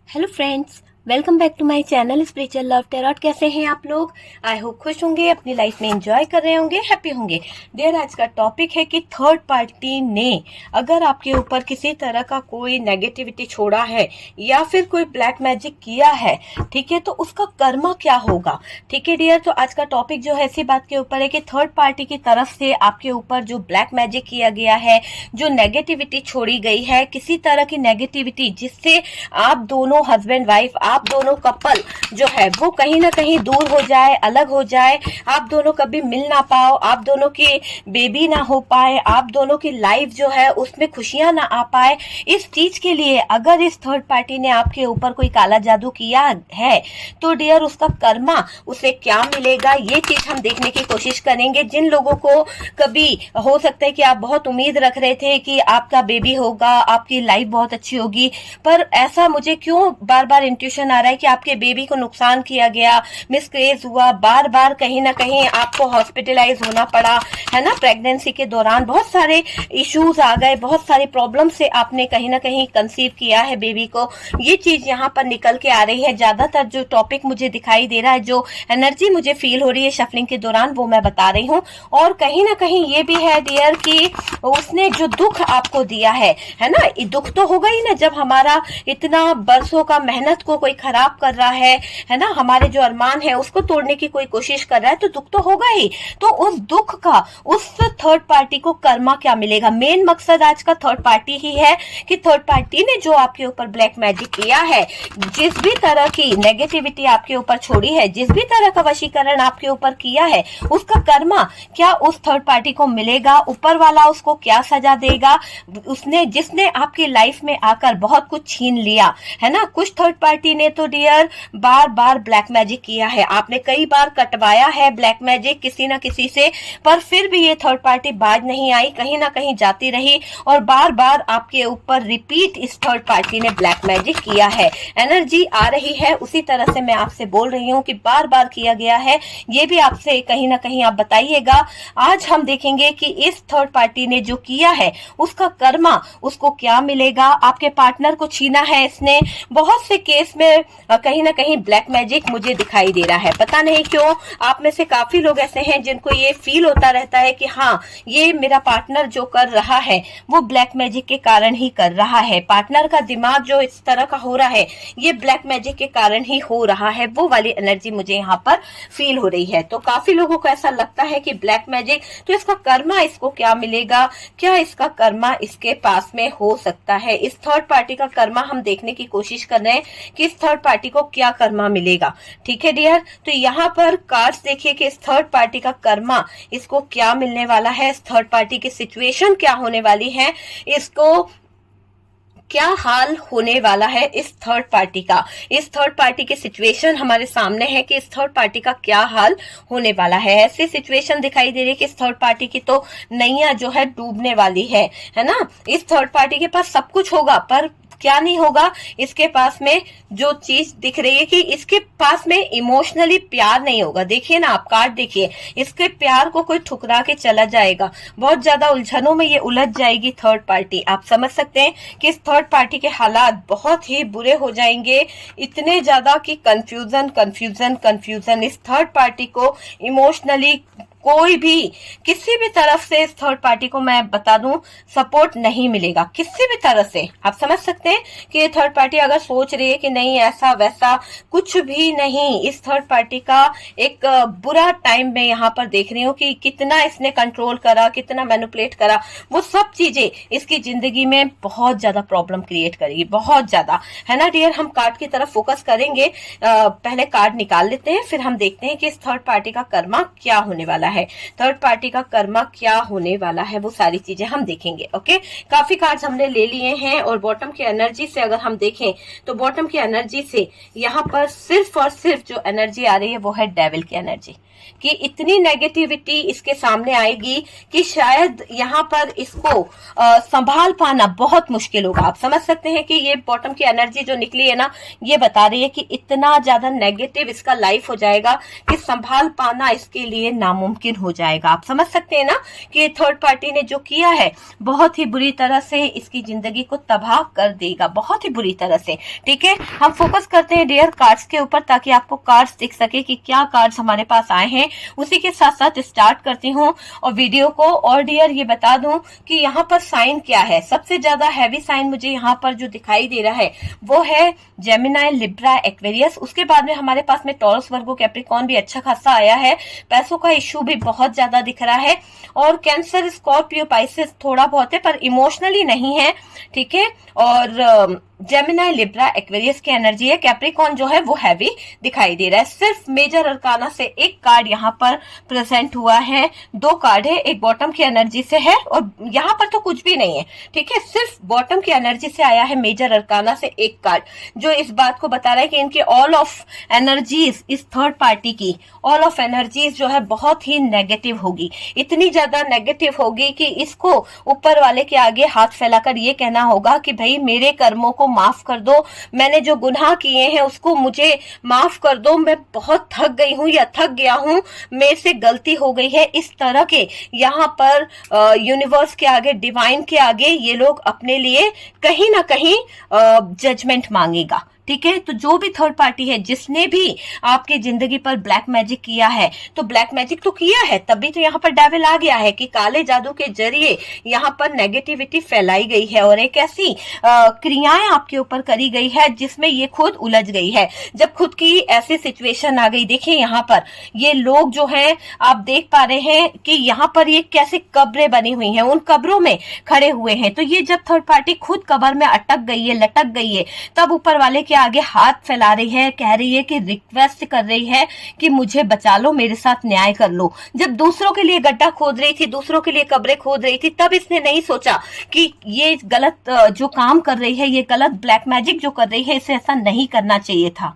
Hello friends, welcome back to my channel spiritual love tarot. कैसे हैं आप लोग? आई होप खुश होंगे, अपनी लाइफ में एंजॉय कर रहे होंगे, हैप्पी होंगे। डियर, आज का टॉपिक है कि थर्ड पार्टी ने अगर आपके ऊपर किसी तरह का कोई नेगेटिविटी छोड़ा है या फिर कोई ब्लैक मैजिक किया है, ठीक है, तो उसका कर्मा क्या होगा। ठीक है डियर, तो आज का टॉपिक जो है इसी बात के ऊपर है कि थर्ड पार्टी की तरफ से आपके ऊपर जो ब्लैक मैजिक किया गया है, जो नेगेटिविटी छोड़ी गई है, किसी तरह की नेगेटिविटी जिससे आप दोनों हस्बैंड वाइफ, आप दोनों कपल जो है वो कहीं ना कहीं दूर हो जाए, अलग हो जाए, आप दोनों कभी मिल ना पाओ, आप दोनों की बेबी ना हो पाए, आप दोनों की लाइफ जो है उसमें खुशियां ना आ पाए। इस चीज के लिए अगर इस थर्ड पार्टी ने आपके ऊपर कोई काला जादू किया है तो डियर उसका कर्मा उसे क्या मिलेगा, ये चीज हम देखने की कोशिश करेंगे। जिन लोगों को कभी हो सकता है कि आप बहुत उम्मीद रख रहे थे कि आपका बेबी होगा, आपकी लाइफ बहुत अच्छी होगी, पर ऐसा मुझे क्यों बार बार इंट्यूशन आ रहा है कि आपके बेबी को नुकसान किया गया, मिसकरेज हुआ, बार बार कहीं ना कहीं आपको हॉस्पिटलाइज होना पड़ा, है ना। प्रेगनेंसी के दौरान बहुत सारे इश्यूज आ गए, बहुत सारी प्रॉब्लम से आपने कहीं ना कहीं कंसीव किया है बेबी को। ये चीज यहाँ पर निकल के आ रही है। ज्यादातर जो टॉपिक मुझे दिखाई दे रहा है, जो एनर्जी मुझे फील हो रही है शफलिंग के दौरान, वो मैं बता रही हूँ। और कहीं ना कहीं ये भी है डियर कि उसने जो दुख आपको दिया है ना, दुख तो होगा ही ना। जब हमारा इतना बरसों का मेहनत को कोई खराब कर रहा है ना, हमारे जो अरमान है उसको तोड़ने की कोई कोशिश कर रहा है, तो दुख तो होगा ही। तो उस दुख का उस थर्ड पार्टी को कर्मा क्या मिलेगा। मेन मकसद आज का थर्ड पार्टी ही है कि थर्ड पार्टी ने जो आपके ऊपर ब्लैक मैजिक किया है, जिस भी तरह की नेगेटिविटी आपके ऊपर छोड़ी है, जिस भी तरह का वशीकरण आपके ऊपर किया है, उसका कर्मा क्या उस थर्ड पार्टी को मिलेगा। ऊपर वाला उसको क्या सजा देगा, उसने जिसने आपकी लाइफ में आकर बहुत कुछ छीन लिया है ना। कुछ थर्ड पार्टी ने तो डियर बार बार ब्लैक मैजिक किया है, आपने कई बार कटवाया है ब्लैक मैजिक किसी ना किसी से, पर फिर भी ये थर्ड पार्टी बाज नहीं आई, कहीं ना कहीं जाती रही और बार बार आपके ऊपर रिपीट इस थर्ड पार्टी ने ब्लैक मैजिक किया है। एनर्जी आ रही है उसी तरह से मैं आपसे बोल रही हूँ कि बार बार किया गया है। ये भी आपसे कहीं ना कहीं आप बताइएगा। आज हम देखेंगे कि इस थर्ड पार्टी ने जो किया है उसका कर्मा उसको क्या मिलेगा। आपके पार्टनर को छीना है इसने। बहुत से केस में कहीं ना कहीं ब्लैक मैजिक मुझे दिखाई दे रहा है, पता नहीं क्यों। आप में से काफी लोग ऐसे हैं जिनको ये फील होता रहता है कि हाँ, ये मेरा पार्टनर जो कर रहा है वो ब्लैक मैजिक के कारण ही कर रहा है। पार्टनर का दिमाग जो इस तरह का हो रहा है, ये ब्लैक मैजिक के कारण ही हो रहा है। वो वाली एनर्जी मुझे यहाँ पर फील हो रही है। तो काफी लोगों को ऐसा लगता है कि ब्लैक मैजिक, तो इसका कर्मा इसको क्या मिलेगा, क्या इसका कर्मा इसके पास में हो सकता है। इस थर्ड पार्टी का कर्मा हम देखने की कोशिश कर रहे हैं कि इस थर्ड पार्टी को क्या कर्मा मिलेगा। ठीक है डियर, तो यहाँ पर कार्ड्स देखिए कि इस थर्ड पार्टी का कर्मा इसको क्या मिलने वाला है, इस थर्ड पार्टी की सिचुएशन क्या होने वाली है, इसको क्या हाल होने वाला है इस थर्ड पार्टी का। इस थर्ड पार्टी की सिचुएशन हमारे सामने है कि इस थर्ड पार्टी का क्या हाल होने वाला है। ऐसी सिचुएशन दिखाई दे रही है कि इस थर्ड पार्टी की तो नैया जो है डूबने वाली है ना। इस थर्ड पार्टी के पास सब कुछ होगा, पर क्या नहीं होगा, इसके पास में जो चीज दिख रही है कि इसके पास में इमोशनली प्यार नहीं होगा। देखिए ना, आप कार्ड देखिए, इसके प्यार को कोई ठुकरा के चला जाएगा। बहुत ज्यादा उलझनों में ये उलझ जाएगी थर्ड पार्टी। आप समझ सकते हैं कि इस थर्ड पार्टी के हालात बहुत ही बुरे हो जाएंगे, इतने ज्यादा कि कंफ्यूजन कंफ्यूजन कंफ्यूजन। इस थर्ड पार्टी को इमोशनली कोई भी किसी भी तरफ से इस थर्ड पार्टी को मैं बता दूं सपोर्ट नहीं मिलेगा, किसी भी तरह से। आप समझ सकते हैं कि ये थर्ड पार्टी अगर सोच रही है कि नहीं ऐसा वैसा कुछ भी नहीं। इस थर्ड पार्टी का एक बुरा टाइम मैं यहाँ पर देख रही हूँ कि कितना इसने कंट्रोल करा, कितना मैनिपुलेट करा, वो सब चीजें इसकी जिंदगी में बहुत ज्यादा प्रॉब्लम क्रिएट करेगी, बहुत ज्यादा, है ना डियर। हम कार्ड की तरफ फोकस करेंगे, पहले कार्ड निकाल लेते हैं, फिर हम देखते हैं कि इस थर्ड पार्टी का कर्मा क्या होने वाला है। थर्ड पार्टी का कर्मा क्या होने वाला है, वो सारी चीजें हम देखेंगे। ओके, काफी कार्ड्स हमने ले लिए हैं और बॉटम की एनर्जी से अगर हम देखें तो बॉटम की एनर्जी से यहाँ पर सिर्फ और सिर्फ जो एनर्जी आ रही है वो है डेविल की एनर्जी, कि इतनी नेगेटिविटी इसके सामने आएगी कि शायद यहाँ पर इसको संभाल पाना बहुत मुश्किल होगा। आप समझ सकते हैं कि ये बॉटम की एनर्जी जो निकली है ना, ये बता रही है कि इतना ज्यादा नेगेटिव इसका लाइफ हो जाएगा कि संभाल पाना इसके लिए नामुमकिन वीकन हो जाएगा। आप समझ सकते हैं ना कि थर्ड पार्टी ने जो किया है बहुत ही बुरी तरह से इसकी जिंदगी को तबाह कर देगा, बहुत ही बुरी तरह से। ठीक है, हम फोकस करते हैं डियर कार्ड्स के ऊपर ताकि आपको कार्ड्स दिख सके कि क्या कार्ड्स हमारे पास आए हैं। उसी के साथ साथ स्टार्ट करती हूँ और वीडियो को। और डियर ये बता दूं कि यहाँ पर साइन क्या है, सबसे ज्यादा हैवी साइन मुझे यहाँ पर जो दिखाई दे रहा है वो है जेमिनाई, लिब्रा, एक्वेरियस। उसके बाद में हमारे पास में टॉरस, वर्गो, कैप्रिकॉर्न भी अच्छा खासा आया है। पैसों का इश्यू भी बहुत ज्यादा दिख रहा है। और कैंसर, स्कॉर्पियो, पाइसेस थोड़ा बहुत है पर इमोशनली नहीं है। ठीक है, और जेमिनाई, लिब्रा, एक्वेरियस की एनर्जी है। कैप्रिकॉर्न जो है वो हैवी दिखाई दे रहा है। सिर्फ मेजर अरकाना से एक कार्ड यहाँ पर प्रेजेंट हुआ है, दो कार्ड है, एक बॉटम की एनर्जी से है और यहाँ पर तो कुछ भी नहीं है। ठीक है, सिर्फ बॉटम की एनर्जी से आया है मेजर अरकाना से एक कार्ड, जो इस बात को बता रहा है कि इनकी ऑल ऑफ एनर्जीज, इस थर्ड पार्टी की ऑल ऑफ एनर्जीज जो है बहुत ही नेगेटिव होगी। इतनी ज्यादा नेगेटिव होगी कि इसको ऊपर वाले के आगे हाथ फैलाकर ये कहना होगा कि भाई मेरे कर्मों को माफ कर दो, मैंने जो गुनाह किए हैं उसको मुझे माफ कर दो, मैं बहुत थक गई हूं या थक गया हूं, मेरे से गलती हो गई है। इस तरह के यहाँ पर यूनिवर्स के आगे, डिवाइन के आगे ये लोग अपने लिए कहीं ना कहीं जजमेंट मांगेगा। ठीक है, तो जो भी थर्ड पार्टी है जिसने भी आपकी जिंदगी पर ब्लैक मैजिक किया है, तो ब्लैक मैजिक तो किया है तभी तो यहाँ पर डेविल आ गया है कि काले जादू के जरिए यहाँ पर नेगेटिविटी फैलाई गई है और एक ऐसी क्रियाएं आपके ऊपर करी गई है जिसमें ये खुद उलझ गई है। जब खुद की ऐसी सिचुएशन आ गई, देखिए यहाँ पर ये लोग जो है आप देख पा रहे हैं कि यहाँ पर ये कैसे कब्रें बनी हुई हैं, उन कब्रों में खड़े हुए हैं। तो ये जब थर्ड पार्टी खुद कब्र में अटक गई है, लटक गई है, तब ऊपर वाले के आगे हाथ फैला रही है, कह रही है कि रिक्वेस्ट कर रही है कि मुझे बचा लो, मेरे साथ न्याय कर लो। जब दूसरों के लिए गड्ढा खोद रही थी, दूसरों के लिए कब्रें खोद रही थी, तब इसने नहीं सोचा कि ये गलत जो काम कर रही है, ये गलत ब्लैक मैजिक जो कर रही है, इसे ऐसा नहीं करना चाहिए था।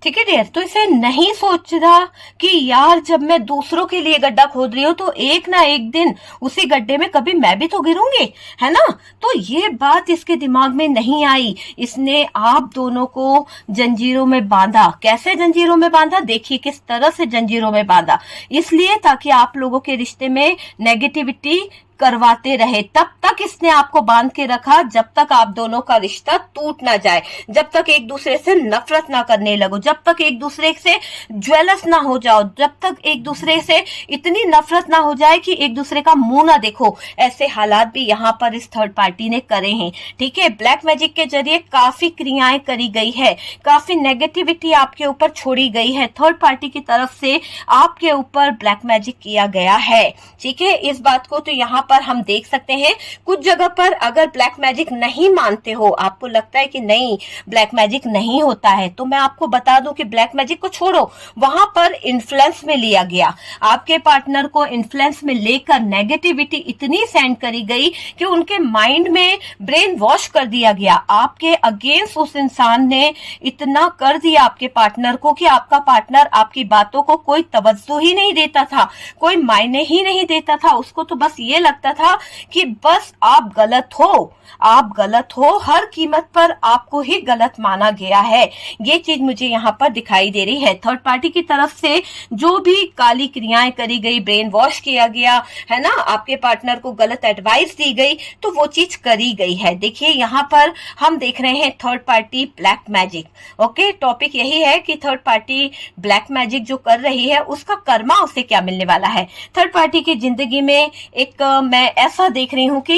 ठीक है डियर, तो इसे नहीं सोच रहा कि यार जब मैं दूसरों के लिए गड्ढा खोद रही हूँ तो एक ना एक दिन उसी गड्ढे में कभी मैं भी तो गिरूंगी, है ना। तो ये बात इसके दिमाग में नहीं आई। इसने आप दोनों को जंजीरों में बांधा। कैसे जंजीरों में बांधा, देखिए किस तरह से जंजीरों में बांधा, इसलिए ताकि आप लोगों के रिश्ते में नेगेटिविटी करवाते रहे। तब तक इसने आपको बांध के रखा जब तक आप दोनों का रिश्ता टूट ना जाए, जब तक एक दूसरे से नफरत ना करने लगो, जब तक एक दूसरे से ज्वेलस ना हो जाओ, जब तक एक दूसरे से इतनी नफरत ना हो जाए कि एक दूसरे का मुंह ना देखो। ऐसे हालात भी यहाँ पर इस थर्ड पार्टी ने करे हैं। ठीक है, ब्लैक मैजिक के जरिए काफी क्रियाएं करी गई है, काफी नेगेटिविटी आपके ऊपर छोड़ी गई है। थर्ड पार्टी की तरफ से आपके ऊपर ब्लैक मैजिक किया गया है। ठीक है, इस बात को तो यहाँ पर हम देख सकते हैं। कुछ जगह पर अगर ब्लैक मैजिक नहीं मानते हो, आपको लगता है कि नहीं ब्लैक मैजिक नहीं होता है, तो मैं आपको बता दूं कि ब्लैक मैजिक को छोड़ो, वहां पर इन्फ्लुएंस में लिया गया। आपके पार्टनर को इन्फ्लुएंस में लेकर नेगेटिविटी इतनी सेंड करी गई कि उनके माइंड में ब्रेन वॉश कर दिया गया। आपके अगेंस्ट उस इंसान ने इतना कर दिया आपके पार्टनर को कि आपका पार्टनर आपकी बातों को कोई तवज्जो ही नहीं देता था, कोई मायने ही नहीं देता था। उसको तो बस ये लगता था कि बस आप गलत हो, आप गलत हो, हर कीमत पर आपको ही गलत माना गया है। ये चीज मुझे यहाँ पर दिखाई दे रही है। थर्ड पार्टी की तरफ से जो भी काली क्रियाएं करी गई, ब्रेन वॉश किया गया है ना, आपके पार्टनर को गलत एडवाइस दी गई, तो वो चीज करी गई है। देखिए यहाँ पर हम देख रहे हैं third party black magic. Okay, topic यही है कि थर्ड पार्टी ब्लैक मैजिक जो कर रही है उसका कर्मा उसे क्या मिलने वाला है। थर्ड पार्टी की जिंदगी में एक मैं ऐसा देख रही हूं कि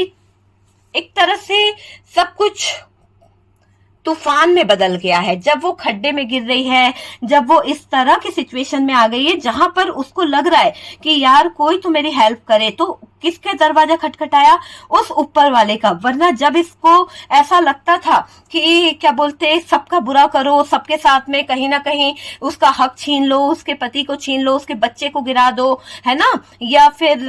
एक तरह से सब कुछ तूफान में बदल गया है। जब वो खड्डे में गिर रही है, जब वो इस तरह की सिचुएशन में आ गई है जहां पर उसको लग रहा है कि यार कोई तो मेरी हेल्प करे, तो किसके दरवाजा खटखटाया? उस ऊपर वाले का। वरना जब इसको ऐसा लगता था कि क्या बोलते, सबका बुरा करो, सबके साथ में कहीं ना कहीं उसका हक छीन लो, उसके पति को छीन लो, उसके बच्चे को गिरा दो, है ना, या फिर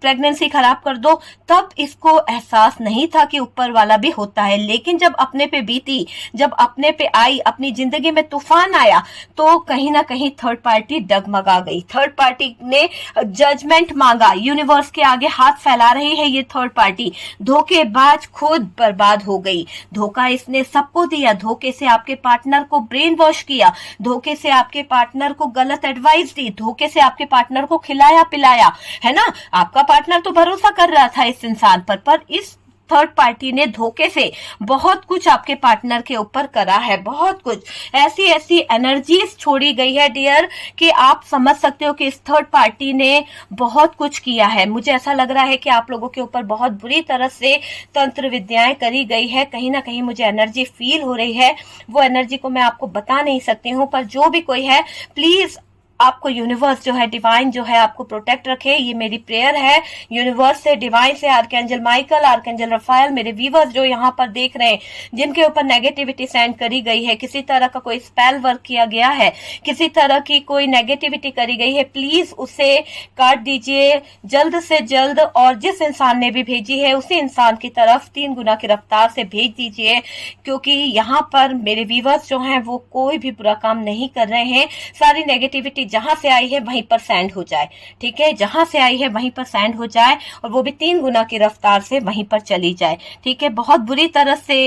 प्रेगनेंसी खराब कर दो, तब इसको एहसास नहीं था कि ऊपर वाला भी होता है। लेकिन जब अपने पे बीती, जब अपने पे आई, अपनी जिंदगी में तूफान आया, तो कहीं ना कहीं थर्ड पार्टी डगमगा गई। थर्ड पार्टी ने जजमेंट मांगा, यूनिवर्स के आगे हाथ फैला रही है ये थर्ड पार्टी। धोखेबाज खुद बर्बाद हो गई। धोखा इसने सबको दिया, धोखे से आपके पार्टनर को ब्रेन वॉश किया, धोखे से आपके पार्टनर को गलत एडवाइस दी, धोखे से आपके पार्टनर को खिलाया पिलाया, है ना। आपका पार्टनर तो भरोसा कर रहा था इस इंसान पर इस थर्ड पार्टी ने धोखे से बहुत कुछ आपके पार्टनर के ऊपर करा है। बहुत कुछ ऐसी ऐसी एनर्जीज छोड़ी गई है डियर कि आप समझ सकते हो कि इस थर्ड पार्टी ने बहुत कुछ किया है। मुझे ऐसा लग रहा है कि आप लोगों के ऊपर बहुत बुरी तरह से तंत्र विद्याएं करी गई है। कहीं ना कहीं मुझे एनर्जी फील हो रही है, वो एनर्जी को मैं आपको बता नहीं सकती हूँ, पर जो भी कोई है प्लीज आपको यूनिवर्स जो है, डिवाइन जो है, आपको प्रोटेक्ट रखे। ये मेरी प्रेयर है यूनिवर्स से, डिवाइन से, आर्कएंजल माइकल, आर्कएंजल रफायल, मेरे व्यूवर्स जो यहाँ पर देख रहे हैं, जिनके ऊपर नेगेटिविटी सेंड करी गई है, किसी तरह का कोई स्पेल वर्क किया गया है, किसी तरह की कोई नेगेटिविटी करी गई है, प्लीज उसे काट दीजिए जल्द से जल्द। और जिस इंसान ने भी भेजी है उसी इंसान की तरफ 3 गुना की रफ्तार से भेज दीजिए, क्योंकि यहाँ पर मेरे व्यूवर्स जो हैं वो कोई भी बुरा काम नहीं कर रहे हैं। सारी नेगेटिविटी जहां से आई है वहीं पर सेंड हो जाए, ठीक है, जहां से आई है वहीं पर सेंड हो जाए, और वो भी 3 गुना की रफ्तार से वहीं पर चली जाए, ठीक है। बहुत बुरी तरह से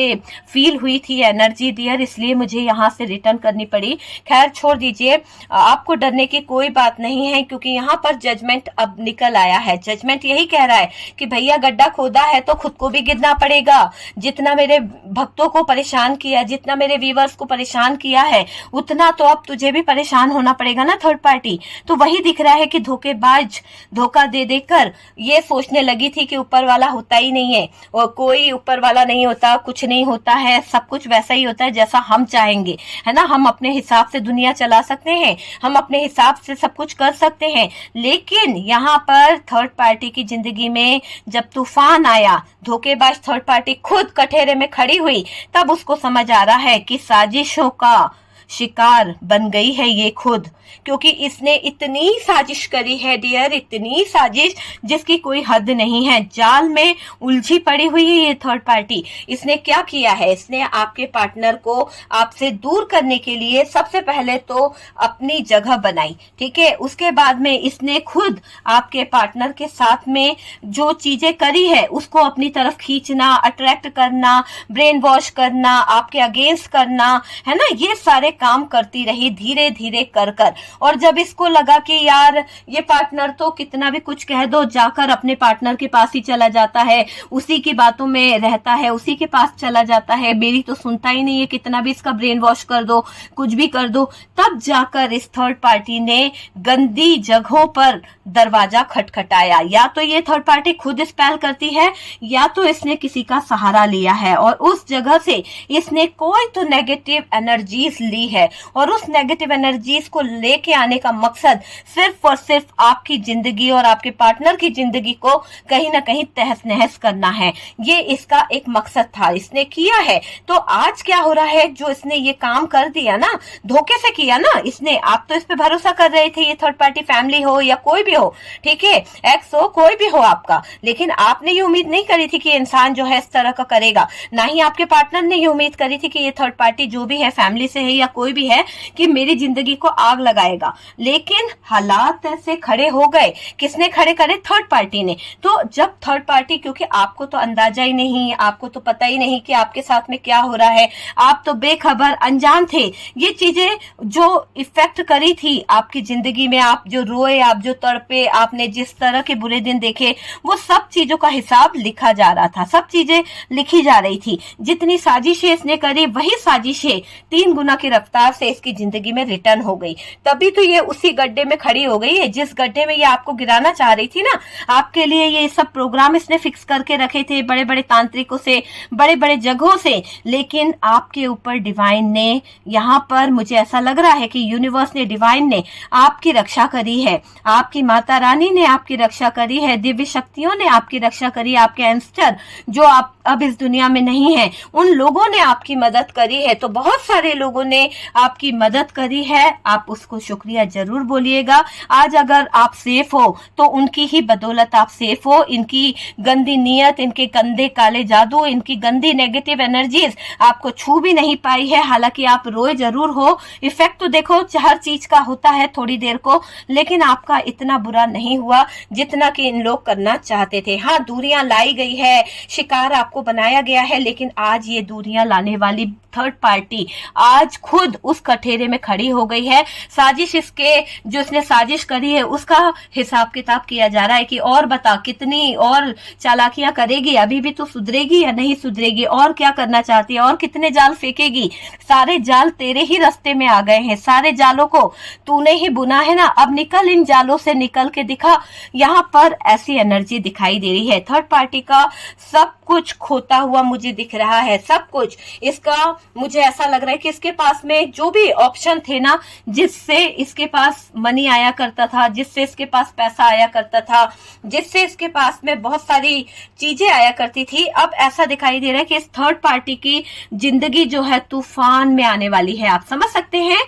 फील हुई थी एनर्जी डियर, इसलिए मुझे यहाँ से रिटर्न करनी पड़ी। खैर छोड़ दीजिए, आपको डरने की कोई बात नहीं है, क्योंकि यहाँ पर जजमेंट अब निकल आया है। जजमेंट यही कह रहा है कि भैया गड्ढा खोदा है तो खुद को भी गिरना पड़ेगा। जितना मेरे भक्तों को परेशान किया, जितना मेरे व्यूवर्स को परेशान किया है, उतना तो अब तुझे भी परेशान होना पड़ेगा ना थर्ड पार्टी। तो वही दिख रहा है कि धोखेबाज धोखा दे देकर ये सोचने लगी थी कि ऊपर वाला होता ही नहीं है, और कोई ऊपर वाला नहीं होता, कुछ नहीं होता है, सब कुछ वैसा ही होता है जैसा हम चाहेंगे, है ना। हम अपने हिसाब से दुनिया चला सकते हैं, हम अपने हिसाब से सब कुछ कर सकते हैं। लेकिन यहाँ पर थर्ड पार्टी की जिंदगी में जब तूफान आया, धोखेबाज थर्ड पार्टी खुद कठेरे में खड़ी हुई, तब उसको समझ आ रहा है कि साजिशों का शिकार बन गई है ये खुद, क्योंकि इसने इतनी साजिश करी है डियर, इतनी साजिश जिसकी कोई हद नहीं है। जाल में उलझी पड़ी हुई है ये थर्ड पार्टी। इसने क्या किया है, इसने आपके पार्टनर को आपसे दूर करने के लिए सबसे पहले तो अपनी जगह बनाई, ठीक है। उसके बाद में इसने खुद आपके पार्टनर के साथ में जो चीजें करी है उसको अपनी तरफ खींचना, अट्रैक्ट करना, ब्रेन वॉश करना, आपके अगेंस्ट करना, है ना, ये सारे काम करती रही धीरे धीरे कर कर। और जब इसको लगा कि यार ये पार्टनर तो कितना भी कुछ कह दो, जाकर अपने पार्टनर के पास ही चला जाता है, उसी की बातों में रहता है, उसी के पास चला जाता है, मेरी तो सुनता ही नहीं है, कितना भी इसका ब्रेन वॉश कर दो, कुछ भी कर दो, तब जाकर इस थर्ड पार्टी ने गंदी जगहों पर दरवाजा खटखटाया। या तो ये थर्ड पार्टी खुद स्पेल करती है, या तो इसने किसी का सहारा लिया है, और उस जगह से इसने कोई तो नेगेटिव एनर्जीज ली है, और उस नेगेटिव एनर्जीज को लेके आने का मकसद सिर्फ और सिर्फ आपकी जिंदगी और आपके पार्टनर की जिंदगी को कहीं ना कहीं तहस नहस करना है। ये इसका एक मकसद था, इसने किया है। तो आज क्या हो रहा है, जो इसने ये काम कर दिया ना, धोखे से किया ना इसने। आप तो इस पे भरोसा कर रहे थे, ये थर्ड पार्टी फैमिली हो या कोई भी हो, ठीक है, एक्स हो, कोई भी हो आपका, लेकिन आपने ये उम्मीद नहीं करी थी कि इंसान जो है इस तरह का करेगा। ना ही आपके पार्टनर ने ये उम्मीद करी थी कि ये थर्ड पार्टी जो भी है, फैमिली से है या कोई भी है, कि मेरी जिंदगी को आग लगाएगा। लेकिन हालात ऐसे खड़े हो गए, किसने खड़े करे, थर्ड पार्टी ने। तो जब थर्ड पार्टी, क्योंकि आपको तो अंदाजा ही नहीं, आपको तो पता ही नहीं कि आपके साथ में क्या हो रहा है, आप तो बेखबर अनजान थे। ये चीजें जो इफेक्ट करी थी आपकी जिंदगी में, आप जो रोए, आप जो तड़पे, आपने जिस तरह के बुरे दिन देखे, वो सब चीजों का हिसाब लिखा जा रहा था, सब चीजें लिखी जा रही थी। जितनी साजिशें इसने करी, वही साजिशें 3 गुना की रफ्तार से इसकी जिंदगी में रिटर्न हो गई, तभी तो ये उसी गड्ढे में खड़ी हो गई है जिस गड्ढे में ये आपको गिराना चाह रही थी ना। आपके लिए ये सब प्रोग्राम इसने फिक्स करके रखे थे बड़े बड़े तांत्रिकों से, बड़े बड़े जगहों से, लेकिन आपके ऊपर डिवाइन ने, यहाँ पर मुझे ऐसा लग रहा है कि यूनिवर्स ने, डिवाइन ने आपकी रक्षा करी है, आपकी माता रानी ने आपकी रक्षा करी है, दिव्य शक्तियों ने आपकी रक्षा करी, आपके एंसेस्टर जो आप अब इस दुनिया में नहीं है उन लोगों ने आपकी मदद करी है। तो बहुत सारे लोगों ने आपकी मदद करी है, आप उसको शुक्रिया जरूर बोलिएगा। आज अगर आप सेफ हो तो उनकी ही बदौलत आप सेफ हो। इनकी गंदी नीयत, इनके गंदे काले जादू, इनकी गंदी नेगेटिव एनर्जीज आपको छू भी नहीं पाई है। हालांकि आप रोए जरूर हो, इफेक्ट तो देखो हर चीज का होता है थोड़ी देर को, लेकिन आपका इतना बुरा नहीं हुआ जितना कि इन लोग करना चाहते थे। हाँ, दूरियां लाई गई है, शिकार आपको बनाया गया है, लेकिन आज ये दूरियां लाने वाली थर्ड पार्टी आज खुद उस कठेरे में खड़ी हो गई है। साजिश इसके, जो इसने साजिश करी है उसका हिसाब किताब किया जा रहा है कि और बता कितनी और चालाकियां करेगी, अभी भी तो सुधरेगी या नहीं सुधरेगी, और क्या करना चाहती है, और कितने जाल फेंकेगी। सारे जाल तेरे ही रास्ते में आ गए हैं, सारे जालों को तूने ही बुना है ना, अब निकल, इन जालों से निकल के दिखा। यहाँ पर ऐसी एनर्जी दिखाई दे रही है। थर्ड पार्टी का सब कुछ खोता हुआ मुझे दिख रहा है, सब कुछ इसका। मुझे ऐसा लग रहा है कि इसके पास में जो भी ऑप्शन थे ना, जिससे इसके पास मनी आया करता था, जिससे इसके पास पैसा आया करता था, जिससे इसके पास में बहुत सारी चीजें आया करती थी, अब ऐसा दिखाई दे रहा है कि इस थर्ड पार्टी की जिंदगी जो है तूफान में आने वाली है। आप समझ सकते हैं,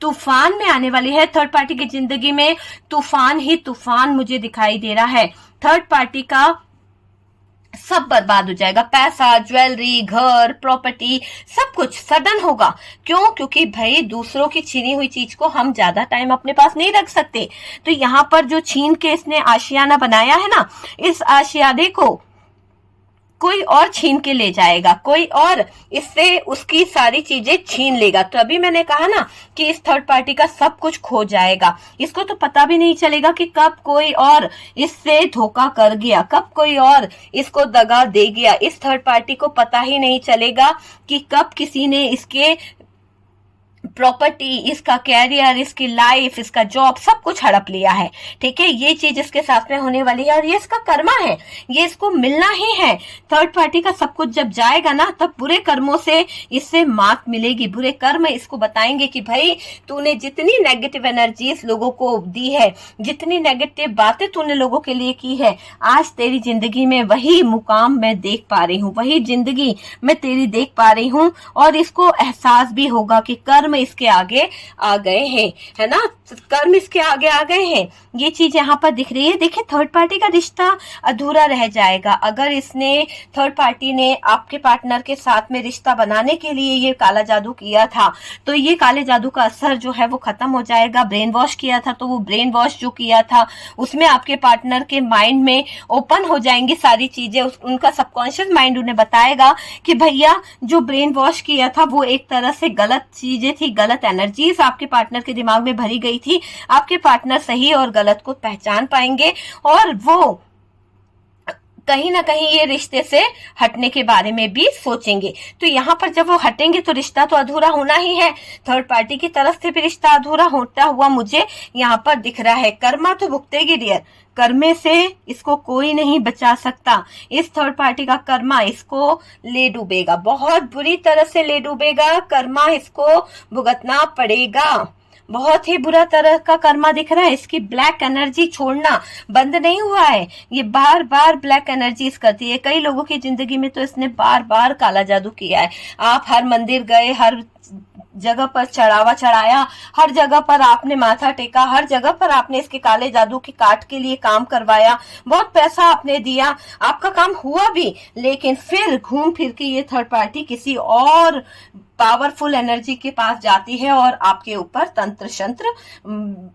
तूफान में आने वाली है। थर्ड पार्टी की जिंदगी में तूफान ही तूफान मुझे दिखाई दे रहा है। थर्ड पार्टी का सब बर्बाद हो जाएगा, पैसा, ज्वेलरी, घर, प्रॉपर्टी, सब कुछ सडन होगा। क्यों? क्योंकि भाई दूसरों की छीनी हुई चीज को हम ज्यादा टाइम अपने पास नहीं रख सकते। तो यहाँ पर जो छीन के इसने आशियाना बनाया है ना, इस आशियाने को कोई और छीन के ले जाएगा, कोई और इससे उसकी सारी चीजें छीन लेगा। तो अभी मैंने कहा ना कि इस थर्ड पार्टी का सब कुछ खो जाएगा। इसको तो पता भी नहीं चलेगा कि कब कोई और इससे धोखा कर गया, कब कोई और इसको दगा दे गया। इस थर्ड पार्टी को पता ही नहीं चलेगा कि कब किसी ने इसके प्रॉपर्टी, इसका कैरियर, इसकी लाइफ, इसका जॉब, सब कुछ हड़प लिया है। ठीक है, ये चीज इसके साथ में होने वाली है और ये इसका कर्मा है, ये इसको मिलना ही है। थर्ड पार्टी का सब कुछ जब जाएगा ना, तब बुरे कर्मों से इससे मात मिलेगी। बुरे कर्म इसको बताएंगे कि भाई तूने जितनी नेगेटिव एनर्जीज लोगों को दी है, जितनी नेगेटिव बातें तूने लोगों के लिए की है, आज तेरी जिंदगी में वही मुकाम मैं देख पा रही हूँ, वही जिंदगी मैं तेरी देख पा रही हूँ। और इसको एहसास भी होगा कि कर्म इसके आगे आ गए हैं, है ना, कर्म इसके आगे आ गए हैं। ये चीज यहाँ पर दिख रही है। देखिए, थर्ड पार्टी का रिश्ता अधूरा रह जाएगा अगर इसने, थर्ड पार्टी ने आपके पार्टनर के साथ में रिश्ता बनाने के लिए ये काला जादू किया था, तो ये काले जादू का असर जो है वो खत्म हो जाएगा। ब्रेन वॉश किया था, तो वो ब्रेन वॉश जो किया था उसमें आपके पार्टनर के माइंड में ओपन हो जाएंगी सारी चीजें। उनका सबकॉन्शियस माइंड उन्हें बताएगा कि भैया जो ब्रेन वॉश किया था वो एक तरह से गलत चीजें थी, गलत एनर्जीज आपके पार्टनर के दिमाग में भरी गई थी। आपके पार्टनर सही और गलत को पहचान पाएंगे और वो कहीं ना कहीं ये रिश्ते से हटने के बारे में भी सोचेंगे। तो यहाँ पर जब वो हटेंगे तो रिश्ता तो अधूरा होना ही है। थर्ड पार्टी की तरफ से भी रिश्ता अधूरा होता हुआ मुझे यहाँ पर दिख रहा है। कर्मा तो भुगतेगी डियर, कर्मे से इसको कोई नहीं बचा सकता। इस थर्ड पार्टी का कर्मा इसको ले डूबेगा, बहुत बुरी तरह से ले डूबेगा। कर्मा इसको भुगतना पड़ेगा। बहुत ही बुरा तरह का कर्मा दिख रहा है। इसकी ब्लैक एनर्जी छोड़ना बंद नहीं हुआ है, ये बार बार ब्लैक एनर्जीज करती है। कई लोगों की जिंदगी में तो इसने बार बार काला जादू किया है। आप हर मंदिर गए, हर जगह पर चढ़ावा चढ़ाया, हर जगह पर आपने माथा टेका, हर जगह पर आपने इसके काले जादू की काट के लिए काम करवाया, बहुत पैसा आपने दिया, आपका काम हुआ भी, लेकिन फिर घूम फिर के ये थर्ड पार्टी किसी और पावरफुल एनर्जी के पास जाती है और आपके ऊपर तंत्र शंत्र,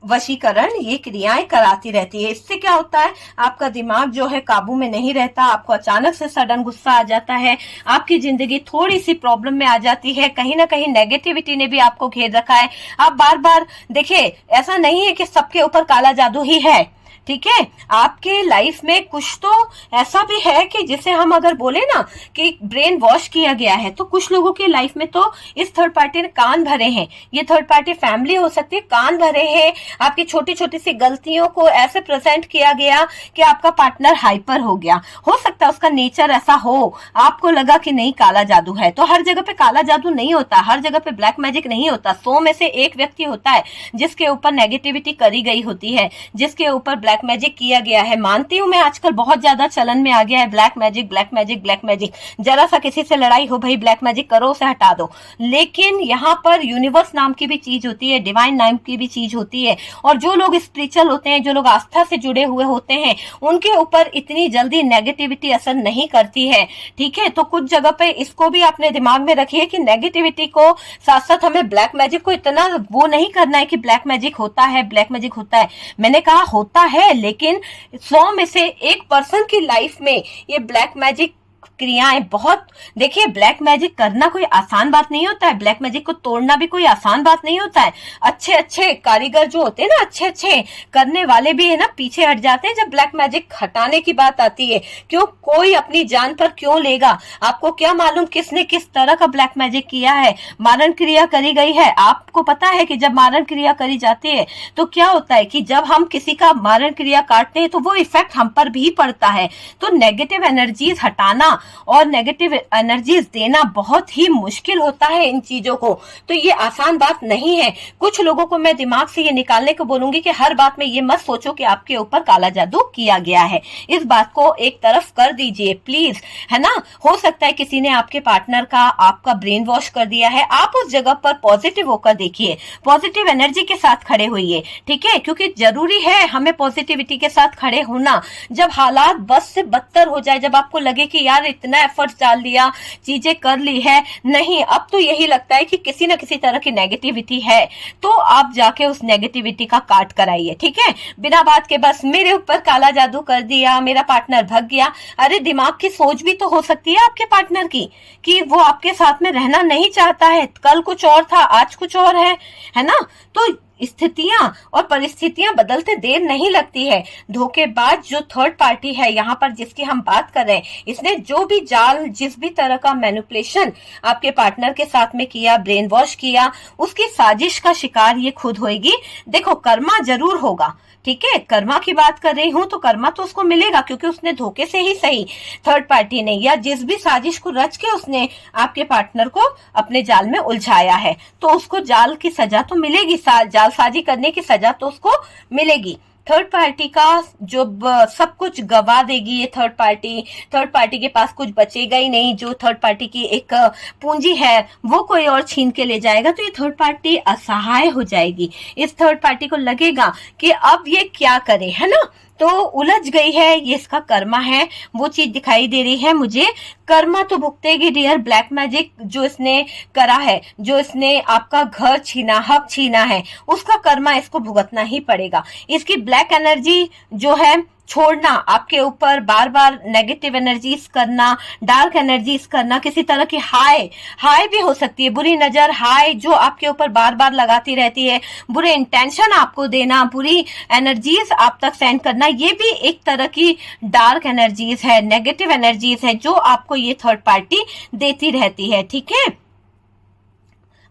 वशीकरण, ये क्रियाएं कराती रहती है। इससे क्या होता है, आपका दिमाग जो है काबू में नहीं रहता, आपको अचानक से सडन गुस्सा आ जाता है, आपकी जिंदगी थोड़ी सी प्रॉब्लम में आ जाती है, कहीं ना कहीं नेगेटिविटी ने भी आपको घेर रखा है। आप बार बार देखिए, ऐसा नहीं है कि सबके ऊपर काला जादू ही है, ठीक है। आपके लाइफ में कुछ तो ऐसा भी है कि जिसे हम अगर बोले ना कि ब्रेन वॉश किया गया है, तो कुछ लोगों के लाइफ में तो इस थर्ड पार्टी ने कान भरे हैं। ये थर्ड पार्टी फैमिली हो सकती है, कान भरे हैं। आपकी छोटी छोटी सी गलतियों को ऐसे प्रेजेंट किया गया कि आपका पार्टनर हाइपर हो गया। हो सकता है उसका नेचर ऐसा हो, आपको लगा कि नहीं काला जादू है। तो हर जगह पे काला जादू नहीं होता, हर जगह पे ब्लैक मैजिक नहीं होता। 100 में से एक व्यक्ति होता है जिसके ऊपर नेगेटिविटी करी गई होती है, जिसके ऊपर ब्लैक मैजिक किया गया है। मानती हूं मैं, आजकल बहुत ज्यादा चलन में आ गया है black magic, black magic, black magic. जरा सा किसी से लड़ाई हो, भाई ब्लैक मैजिक करो, उसे हटा दो। लेकिन यहाँ पर यूनिवर्स नाम की भी चीज होती है, डिवाइन नाम की भी चीज होती है, और जो लोग स्पिरिचुअल होते हैं, जो लोग आस्था से जुड़े हुए होते हैं, उनके ऊपर इतनी जल्दी नेगेटिविटी असर नहीं करती है। ठीक है, तो कुछ जगह पे इसको भी अपने दिमाग में रखिए कि नेगेटिविटी को साथ साथ हमें ब्लैक मैजिक को इतना वो नहीं करना है कि ब्लैक मैजिक होता है, ब्लैक मैजिक होता है। मैंने कहा होता है, लेकिन 100 में से 1% की लाइफ में ये ब्लैक मैजिक क्रियाएं बहुत। देखिए, ब्लैक मैजिक करना कोई आसान बात नहीं होता है, ब्लैक मैजिक को तोड़ना भी कोई आसान बात नहीं होता है। अच्छे अच्छे कारीगर जो होते हैं ना, अच्छे अच्छे करने वाले भी है ना, पीछे हट जाते हैं जब ब्लैक मैजिक हटाने की बात आती है। क्यों? कोई अपनी जान पर क्यों लेगा? आपको क्या मालूम किसने किस तरह का ब्लैक मैजिक किया है, मारण क्रिया करी गई है। आपको पता है कि जब मारण क्रिया करी जाती है तो क्या होता है कि जब हम किसी का मारण क्रिया काटते हैं तो वो इफेक्ट हम पर भी पड़ता है। तो नेगेटिव एनर्जीज हटाना और नेगेटिव एनर्जीज देना बहुत ही मुश्किल होता है इन चीजों को। तो ये आसान बात नहीं है। कुछ लोगों को मैं दिमाग से ये निकालने को बोलूंगी कि हर बात में ये मत सोचो कि आपके ऊपर काला जादू किया गया है। इस बात को एक तरफ कर दीजिए प्लीज, है ना। हो सकता है किसी ने आपके पार्टनर का आपका ब्रेन वॉश कर दिया है। आप उस जगह पर पॉजिटिव होकर देखिए, पॉजिटिव एनर्जी के साथ खड़े होइए। ठीक है, क्योंकि जरूरी है हमें पॉजिटिविटी के साथ खड़े होना। जब हालात बस से बदतर हो जाए, जब आपको लगे कि यार इतना एफर्ट्स डाल दिया, चीजें कर ली है, नहीं अब तो यही लगता है कि किसी न किसी तरह की नेगेटिविटी है, तो आप जाके उस नेगेटिविटी का काट कराइए। ठीक है, बिना बात के बस मेरे ऊपर काला जादू कर दिया, मेरा पार्टनर भग गया। अरे दिमाग की सोच भी तो हो सकती है आपके पार्टनर की कि वो आपके साथ में रहना नहीं चाहता है। कल कुछ और था, आज कुछ और है ना। तो स्थितियां और परिस्थितियां बदलते देर नहीं लगती है। धोखेबाज जो थर्ड पार्टी है यहाँ पर जिसकी हम बात कर रहे हैं, इसने जो भी जाल, जिस भी तरह का मैनिपुलेशन आपके पार्टनर के साथ में किया, ब्रेन वॉश किया, उसकी साजिश का शिकार ये खुद होगी। देखो, कर्मा जरूर होगा। ठीक है, कर्मा की बात कर रही हूं तो कर्मा तो उसको मिलेगा, क्योंकि उसने धोखे से ही सही, थर्ड पार्टी ने या जिस भी साजिश को रच के उसने आपके पार्टनर को अपने जाल में उलझाया है, तो उसको जाल की सजा तो मिलेगी, जालसाजी करने की सजा तो उसको मिलेगी। थर्ड पार्टी का जो सब कुछ गवा देगी ये थर्ड पार्टी के पास कुछ बचेगा ही नहीं। जो थर्ड पार्टी की एक पूंजी है वो कोई और छीन के ले जाएगा, तो ये थर्ड पार्टी असहाय हो जाएगी। इस थर्ड पार्टी को लगेगा कि अब ये क्या करे, है ना। तो उलझ गई है, ये इसका कर्मा है, वो चीज दिखाई दे रही है मुझे। कर्मा तो भुगतेगी डियर। ब्लैक मैजिक जो इसने करा है, जो इसने आपका घर छीना, हक छीना है, उसका कर्मा इसको भुगतना ही पड़ेगा। इसकी ब्लैक एनर्जी जो है छोड़ना, आपके ऊपर बार बार नेगेटिव एनर्जीज करना, डार्क एनर्जीज करना, किसी तरह की हाई भी हो सकती है, बुरी नजर, हाई जो आपके ऊपर बार बार लगाती रहती है, बुरे इंटेंशन आपको देना, बुरी एनर्जीज आप तक सेंड करना, ये भी एक तरह की डार्क एनर्जीज है, नेगेटिव एनर्जीज है जो आपको ये थर्ड पार्टी देती रहती है। ठीक है,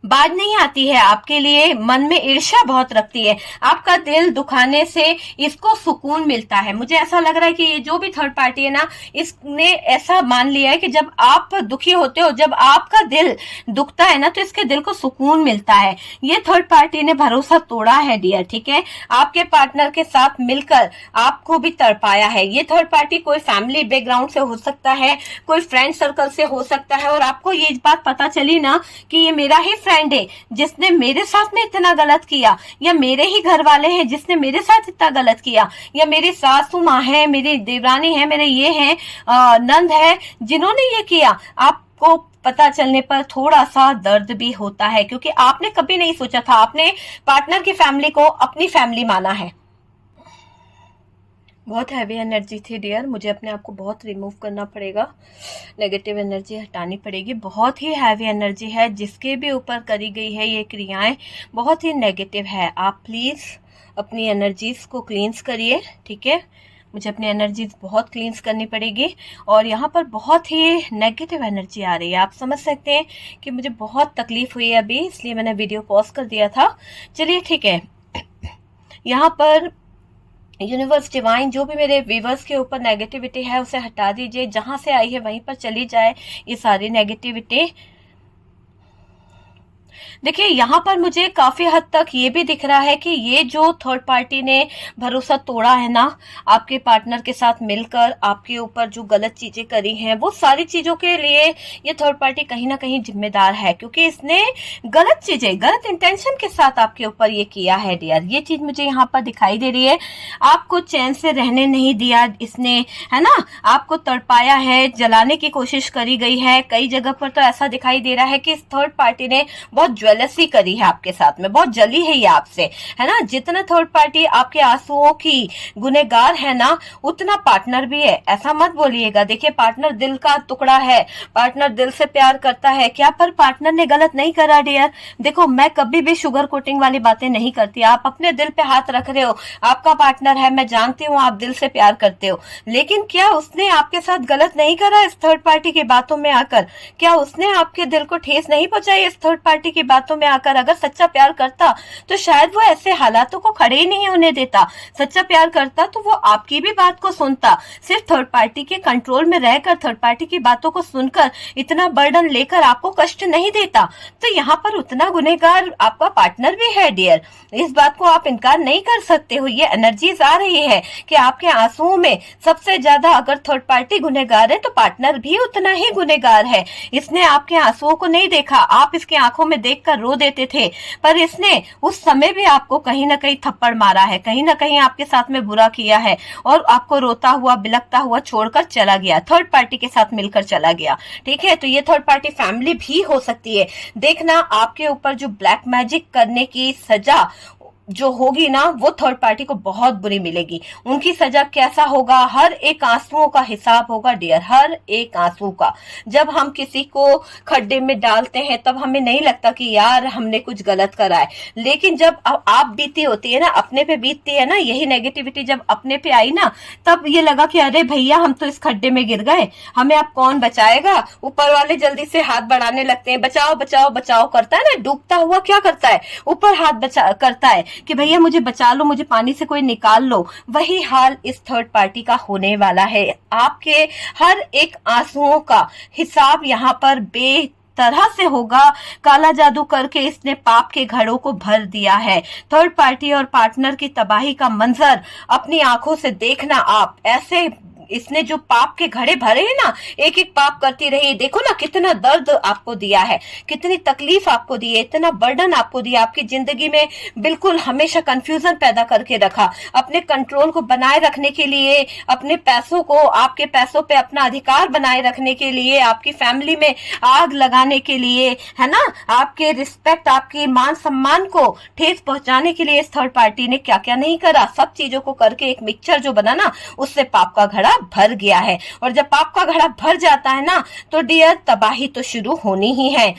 बाज नहीं आती है आपके लिए, मन में ईर्ष्या बहुत रखती है, आपका दिल दुखाने से इसको सुकून मिलता है। मुझे ऐसा लग रहा है कि ये जो भी थर्ड पार्टी है ना, इसने ऐसा मान लिया है कि जब आप दुखी होते हो, जब आपका दिल दुखता है ना, तो इसके दिल को सुकून मिलता है। ये थर्ड पार्टी ने भरोसा तोड़ा है डियर। ठीक है, आपके पार्टनर के साथ मिलकर आपको भी तड़पाया है। ये थर्ड पार्टी कोई फैमिली बैकग्राउंड से हो सकता है, कोई फ्रेंड सर्कल से हो सकता है, और आपको ये बात पता चली ना कि ये मेरा ही फ्रेंड है जिसने मेरे साथ में इतना गलत किया, या मेरे ही घर वाले हैं जिसने मेरे साथ इतना गलत किया, या मेरी सासू माँ है, मेरी देवरानी है, मेरे ये हैं नंद है जिन्होंने ये किया। आपको पता चलने पर थोड़ा सा दर्द भी होता है, क्योंकि आपने कभी नहीं सोचा था, आपने पार्टनर की फैमिली को अपनी फैमिली माना है। बहुत हैवी एनर्जी थी डियर, मुझे अपने आप को बहुत रिमूव करना पड़ेगा, नेगेटिव एनर्जी हटानी पड़ेगी। बहुत ही हैवी एनर्जी है जिसके भी ऊपर करी गई है ये क्रियाएं, बहुत ही नेगेटिव है। आप प्लीज़ अपनी एनर्जीज को क्लींस करिए। ठीक है, मुझे अपनी एनर्जीज बहुत क्लींस करनी पड़ेगी। और यहाँ पर बहुत ही नेगेटिव एनर्जी आ रही है, आप समझ सकते हैं कि मुझे बहुत तकलीफ हुई है अभी, इसलिए मैंने वीडियो पॉज कर दिया था। चलिए ठीक है, यहाँ पर यूनिवर्स डिवाइन जो भी मेरे व्यूवर्स के ऊपर नेगेटिविटी है उसे हटा दीजिए, जहां से आई है वहीं पर चली जाए ये सारी नेगेटिविटी। देखिए यहाँ पर मुझे काफी हद तक ये भी दिख रहा है कि ये जो थर्ड पार्टी ने भरोसा तोड़ा है ना आपके पार्टनर के साथ मिलकर, आपके ऊपर जो गलत चीजें करी हैं, वो सारी चीजों के लिए ये थर्ड पार्टी कहीं ना कहीं जिम्मेदार है, क्योंकि इसने गलत चीजें गलत इंटेंशन के साथ आपके ऊपर ये किया है डियर। ये चीज मुझे यहाँ पर दिखाई दे रही है, आपको चैन से रहने नहीं दिया इसने, है ना, आपको तड़पाया है, जलाने की कोशिश करी गई है। कई जगह पर तो ऐसा दिखाई दे रहा है कि इस थर्ड पार्टी ने बहुत ज्वेलसी करी है आपके साथ में, बहुत जली है ये आपसे, है ना। जितना थर्ड पार्टी आपके आंसुओं की गुनहगार है ना, उतना पार्टनर भी है, ऐसा मत बोलिएगा। देखिए पार्टनर दिल का टुकड़ा है, पार्टनर दिल से प्यार करता है। क्या पर पार्टनर ने गलत नहीं करा डियर? देखो मैं कभी भी शुगर कोटिंग वाली बातें नहीं करती, आप अपने दिल पे हाथ रख रहे हो, आपका पार्टनर है, मैं जानती हूँ आप दिल से प्यार करते हो, लेकिन क्या उसने आपके साथ गलत नहीं करा इस थर्ड पार्टी की बातों में आकर? क्या उसने आपके दिल को ठेस नहीं पहुंचाई इस थर्ड पार्टी की बातों में आकर? अगर सच्चा प्यार करता तो शायद वो ऐसे हालातों को खड़े ही नहीं होने देता। सच्चा प्यार करता तो वो आपकी भी बात को सुनता, सिर्फ थर्ड पार्टी के कंट्रोल में रहकर थर्ड पार्टी की बातों को सुनकर इतना बर्डन लेकर आपको कष्ट नहीं देता। तो यहाँ पर उतना गुनहगार आपका पार्टनर भी है डियर, इस बात को आप इनकार नहीं कर सकते हो। ये एनर्जीज आ रही है कि आपके आंसुओं में सबसे ज्यादा अगर थर्ड पार्टी गुनहगार है तो पार्टनर भी उतना ही गुनहगार है। इसने आपके आंसुओं को नहीं देखा, आप इसके आंखों में देखकर रो देते थे, पर इसने उस समय भी आपको कहीं ना कहीं थप्पड़ मारा है, कहीं ना कहीं आपके साथ में बुरा किया है और आपको रोता हुआ बिलखता हुआ छोड़कर चला गया, थर्ड पार्टी के साथ मिलकर चला गया। ठीक है, तो ये थर्ड पार्टी फैमिली भी हो सकती है। देखना आपके ऊपर जो ब्लैक मैजिक करने की सजा जो होगी ना वो थर्ड पार्टी को बहुत बुरी मिलेगी। उनकी सजा कैसा होगा, हर एक आंसुओं का हिसाब होगा डियर, हर एक आंसू का। जब हम किसी को खड्डे में डालते हैं तब हमें नहीं लगता कि यार हमने कुछ गलत करा है, लेकिन जब आप बीती होती है ना, अपने पे बीतती है ना, यही नेगेटिविटी जब अपने पे आई ना, तब ये लगा कि अरे भैया हम तो इस खड्डे में गिर गए, हमें अब कौन बचाएगा। ऊपर वाले जल्दी से हाथ बढ़ाने लगते हैं, बचाओ बचाओ बचाओ करता है ना, डूबता हुआ क्या करता है, ऊपर हाथ बचा करता है कि भैया मुझे बचा लो, मुझे पानी से कोई निकाल लो। वही हाल इस थर्ड पार्टी का होने वाला है। आपके हर एक आंसुओं का हिसाब यहाँ पर तरह से होगा। काला जादू करके इसने पाप के घड़ों को भर दिया है। थर्ड पार्टी और पार्टनर की तबाही का मंजर अपनी आंखों से देखना आप। ऐसे इसने जो पाप के घड़े भरे हैं ना, एक एक पाप करती रही, देखो ना कितना दर्द आपको दिया है, कितनी तकलीफ आपको दी है, इतना बर्डन आपको दिया, आपकी जिंदगी में बिल्कुल हमेशा कंफ्यूजन पैदा करके रखा। अपने कंट्रोल को बनाए रखने के लिए, अपने पैसों को, आपके पैसों पे अपना अधिकार बनाए रखने के लिए, आपकी फैमिली में आग लगाने के लिए, है ना, आपके रिस्पेक्ट, आपके मान सम्मान को ठेस पहुंचाने के लिए इस थर्ड पार्टी ने क्या क्या नहीं करा। सब चीजों को करके एक मिक्सचर जो बना ना, उससे पाप का घड़ा भर गया है। और जब पाप का घड़ा भर जाता है ना, तो डियर तबाही तो शुरू होनी ही है।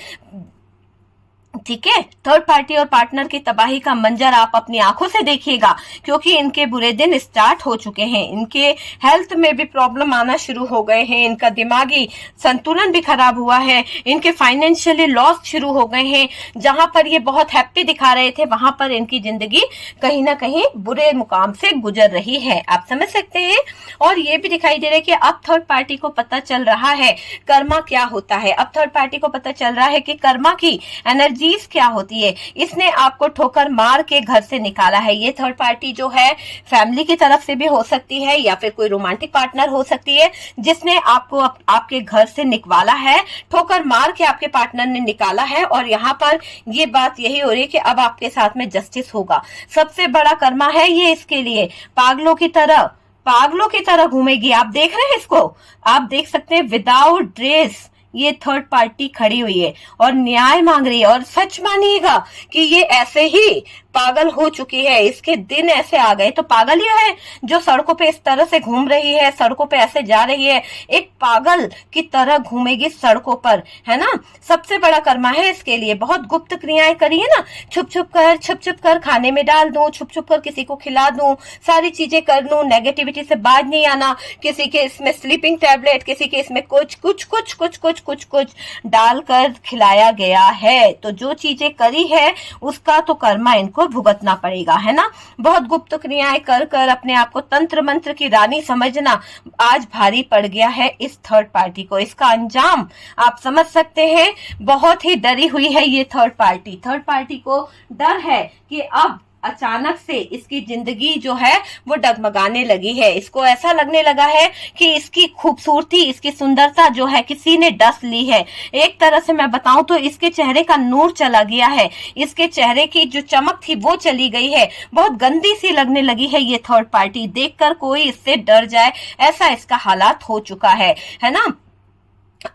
ठीक है, थर्ड पार्टी और पार्टनर की तबाही का मंजर आप अपनी आंखों से देखिएगा, क्योंकि इनके बुरे दिन स्टार्ट हो चुके हैं। इनके हेल्थ में भी प्रॉब्लम आना शुरू हो गए हैं, इनका दिमागी संतुलन भी खराब हुआ है, इनके फाइनेंशियली लॉस शुरू हो गए हैं। जहां पर ये बहुत हैप्पी दिखा रहे थे, वहां पर इनकी जिंदगी कहीं ना कहीं बुरे मुकाम से गुजर रही है, आप समझ सकते हैं। और ये भी दिखाई दे रहा है कि अब थर्ड पार्टी को पता चल रहा है कर्मा क्या होता है। अब थर्ड पार्टी को पता चल रहा है कि कर्मा की एनर्जी क्या होती है। इसने आपको ठोकर मार के घर से निकाला है। ये थर्ड पार्टी जो है फैमिली की तरफ से भी हो सकती है, या फिर कोई रोमांटिक पार्टनर हो सकती है, जिसने आपको आपके घर से निकाला है, ठोकर मार के आपके पार्टनर ने निकाला है। और यहाँ पर ये बात यही हो रही है कि अब आपके साथ में जस्टिस होगा। सबसे बड़ा कर्मा है ये इसके लिए। पागलों की तरह घूमेगी। आप देख रहे हैं इसको, आप देख सकते हैं विदाउट ड्रेस ये थर्ड पार्टी खड़ी हुई है और न्याय मांग रही है। और सच मानिएगा कि ये ऐसे ही पागल हो चुकी है, इसके दिन ऐसे आ गए। तो पागल ही है जो सड़कों पे इस तरह से घूम रही है, सड़कों पे ऐसे जा रही है, एक पागल की तरह घूमेगी सड़कों पर, है ना। सबसे बड़ा कर्मा है इसके लिए। बहुत गुप्त क्रियाएं करी है ना, छुप छुप कर खाने में डाल दूं, छुप छुप कर किसी को खिला दूं, सारी चीजें कर लूं, नेगेटिविटी से बाज नहीं आना, किसी के इसमें स्लीपिंग टैबलेट, किसी के इसमें कुछ डालकर खिलाया गया है। तो जो चीजें करी है उसका तो कर्मा इनको भुगतना पड़ेगा, है ना। बहुत गुप्त क्रियाएं कर कर अपने आप को तंत्र मंत्र की रानी समझना आज भारी पड़ गया है इस थर्ड पार्टी को। इसका अंजाम आप समझ सकते हैं। बहुत ही डरी हुई है ये थर्ड पार्टी। थर्ड पार्टी को डर है कि अब अचानक से इसकी जिंदगी जो है वो डगमगाने लगी है। इसको ऐसा लगने लगा है कि इसकी खूबसूरती, इसकी सुंदरता जो है किसी ने डस ली है। एक तरह से मैं बताऊं तो इसके चेहरे का नूर चला गया है, इसके चेहरे की जो चमक थी वो चली गई है। बहुत गंदी सी लगने लगी है ये थर्ड पार्टी। देखकर कोई इससे डर जाए ऐसा इसका हालात हो चुका है ना।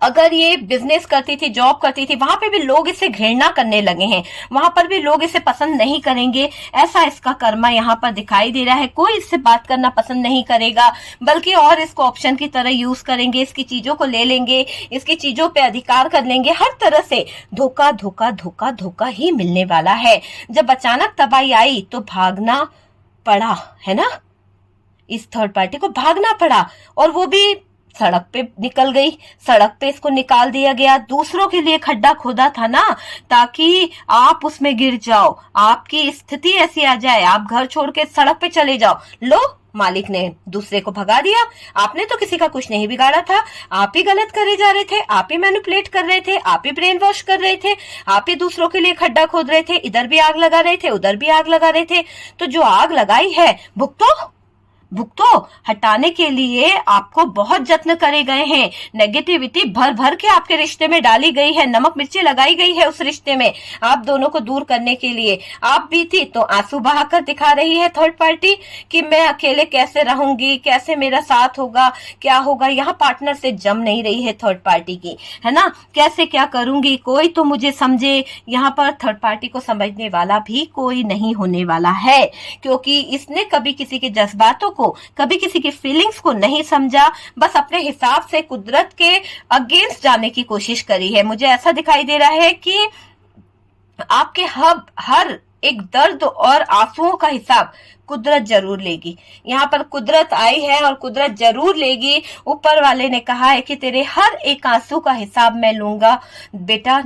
अगर ये बिजनेस करती थी, जॉब करती थी, वहां पे भी लोग इसे घृणा करने लगे हैं, वहां पर भी लोग इसे पसंद नहीं करेंगे। ऐसा इसका कर्मा यहाँ पर दिखाई दे रहा है। कोई इससे बात करना पसंद नहीं करेगा, बल्कि और इसको ऑप्शन की तरह यूज करेंगे, इसकी चीजों को ले लेंगे, इसकी चीजों पे अधिकार कर लेंगे। हर तरह से धोखा धोखा धोखा धोखा ही मिलने वाला है। जब अचानक तबाही आई तो भागना पड़ा, है ना। इस थर्ड पार्टी को भागना पड़ा और वो भी सड़क पे निकल गई। सड़क पे इसको निकाल दिया गया। दूसरों के लिए खड्डा खोदा था ना, ताकि आप उसमें गिर जाओ, आपकी स्थिति ऐसी आ जाए, आप घर छोड़ के सड़क पे चले जाओ। लो, मालिक ने दूसरे को भगा दिया। आपने तो किसी का कुछ नहीं बिगाड़ा था, आप ही गलत करे जा रहे थे, आप ही मैनिपुलेट कर रहे थे, आप ही ब्रेन वॉश कर रहे थे, आप ही दूसरों के लिए खड्डा खोद रहे थे, इधर भी आग लगा रहे थे, उधर भी आग लगा रहे थे। तो जो आग लगाई है भुगतो हटाने के लिए आपको बहुत जत्न करे गए हैं। नेगेटिविटी भर भर के आपके रिश्ते में डाली गई है, नमक मिर्ची लगाई गई है उस रिश्ते में आप दोनों को दूर करने के लिए। आप भी थी तो आंसू बहाकर दिखा रही है थर्ड पार्टी कि मैं अकेले कैसे रहूंगी, कैसे मेरा साथ होगा, क्या होगा। यहाँ पार्टनर से जम नहीं रही है थर्ड पार्टी की, है ना। कैसे क्या करूंगी, कोई तो मुझे समझे। यहाँ पर थर्ड पार्टी को समझने वाला भी कोई नहीं होने वाला है, क्योंकि इसने कभी किसी के जज्बातों को, कभी किसी की फीलिंग्स को नहीं समझा। बस अपने हिसाब से कुदरत के अगेंस्ट जाने की कोशिश करी है। मुझे ऐसा दिखाई दे रहा है कि आपके हर एक दर्द और आंसुओं का हिसाब कुदरत जरूर लेगी। यहाँ पर कुदरत आई है और कुदरत जरूर लेगी। ऊपर वाले ने कहा है कि तेरे हर एक आंसू का हिसाब मैं लूंगा। बेटा,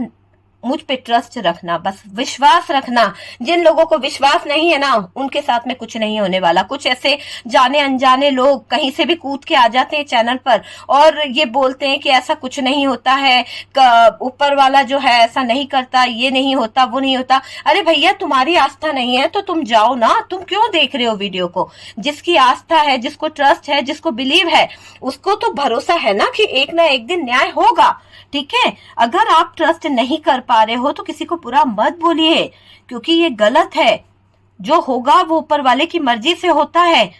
मुझ पे ट्रस्ट रखना, बस विश्वास रखना। जिन लोगों को विश्वास नहीं है ना, उनके साथ में कुछ नहीं होने वाला। कुछ ऐसे जाने अनजाने लोग कहीं से भी कूद के आ जाते हैं चैनल पर और ये बोलते हैं कि ऐसा कुछ नहीं होता है, ऊपर वाला जो है ऐसा नहीं करता, ये नहीं होता, वो नहीं होता। अरे भैया, तुम्हारी आस्था नहीं है तो तुम जाओ ना, तुम क्यों देख रहे हो वीडियो को। जिसकी आस्था है, जिसको ट्रस्ट है, जिसको बिलीव है, उसको तो भरोसा है ना कि एक ना एक दिन न्याय होगा। ठीक है, अगर आप ट्रस्ट नहीं कर पा रहे हो तो किसी को बुरा मत बोलिए, क्योंकि ये गलत है। जो होगा वो ऊपर वाले की मर्जी से होता है।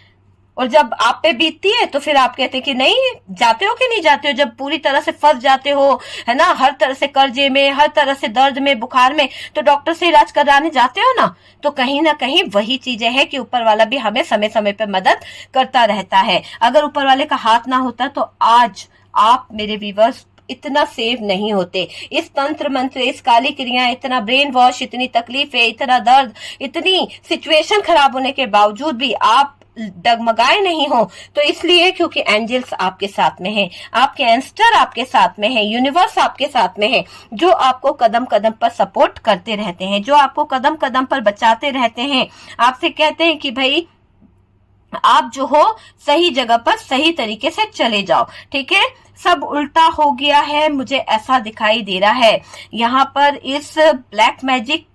और जब आप पे बीतती है तो फिर आप कहते हैं कि नहीं, जाते हो कि नहीं जाते हो। जब पूरी तरह से फंस जाते हो, है ना, हर तरह से कर्जे में, हर तरह से दर्द में, बुखार में, तो डॉक्टर से इलाज कराने जाते हो ना, तो कहीं ना कहीं वही चीजें है कि ऊपर वाला भी हमें समय समय पे मदद करता रहता है। अगर ऊपर वाले का हाथ ना होता तो आज आप मेरे व्यूअर्स इतना सेव नहीं होते। इस तंत्र मंत्र, इस काली क्रिया, इतना ब्रेन वॉश, इतनी तकलीफें, इतना दर्द, इतनी सिचुएशन खराब होने के बावजूद भी आप डगमगाए नहीं हो। तो इसलिए क्योंकि एंजल्स आपके साथ में हैं, आपके एंस्टर आपके साथ में हैं, यूनिवर्स आपके साथ में है, जो आपको कदम कदम पर सपोर्ट करते रहते हैं, जो आपको कदम कदम पर बचाते रहते हैं। आपसे कहते हैं कि भाई आप जो हो सही जगह पर सही तरीके से चले जाओ। ठीक है, सब उल्टा हो गया है, मुझे ऐसा दिखाई दे रहा है। यहाँ पर इस ब्लैक मैजिक,